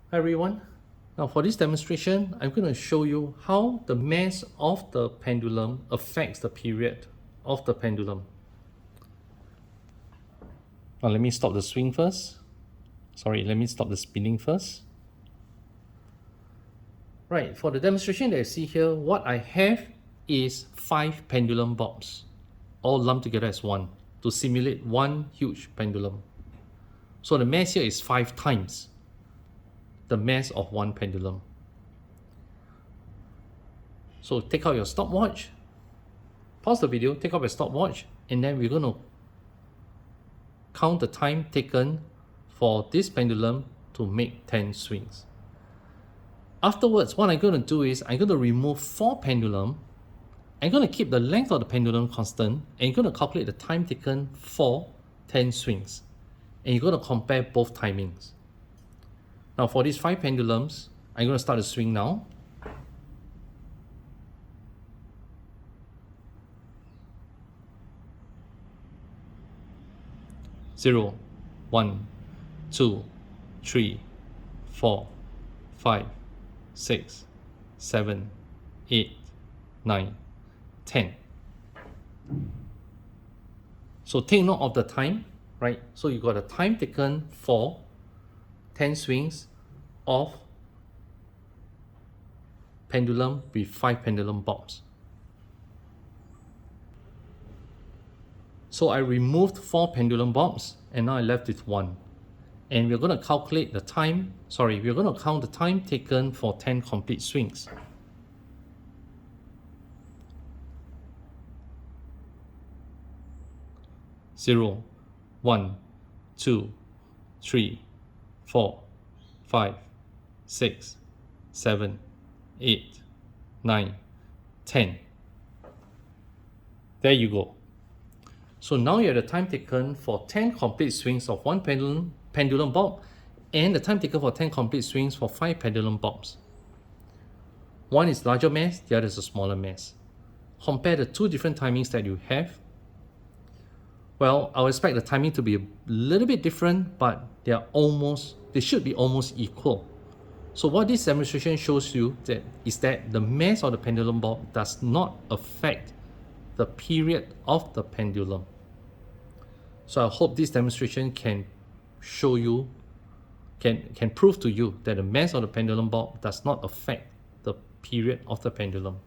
Hi everyone. Now for this demonstration, I'm going to show you how the mass of the pendulum affects the period of the pendulum. Now let me stop the swing first. Let me stop the spinning first. Right, for the demonstration that you see here, what I have is 5 pendulum bobs, all lumped together as one, to simulate one huge pendulum. So the mass here is 5 times the mass of one pendulum. So take out your stopwatch, pause the video, take out your stopwatch, and then we're going to count the time taken for this pendulum to make 10 swings. Afterwards, what I'm going to do is I'm going to remove 4 pendulum. I'm going to keep the length of the pendulum constant, and you're going to calculate the time taken for 10 swings. And you're going to compare both timings. Now for these 5 pendulums, I'm going to start the swing now. Zero, 1, 2, 3, 4, 5, 6, 7, 8, 9, 10. So take note of the time, right? So you got a time taken for 10 swings of pendulum with 5 pendulum bobs. So I removed 4 pendulum bobs and now I left with 1. And we're going to calculate the time, we're going to count the time taken for 10 complete swings. Zero, 1, 2, 3, 4, 5, 6, 7, 8, 9, 10. There you go. So now you have the time taken for 10 complete swings of one pendulum bob and the time taken for 10 complete swings for 5 pendulum bobs. One is larger mass, the other is a smaller mass. Compare the two different timings that you have. Well, I would expect the timing to be a little bit different, but they should be almost equal. So what this demonstration shows you is that the mass of the pendulum bob does not affect the period of the pendulum. So I hope this demonstration can show you, can prove to you that the mass of the pendulum bob does not affect the period of the pendulum.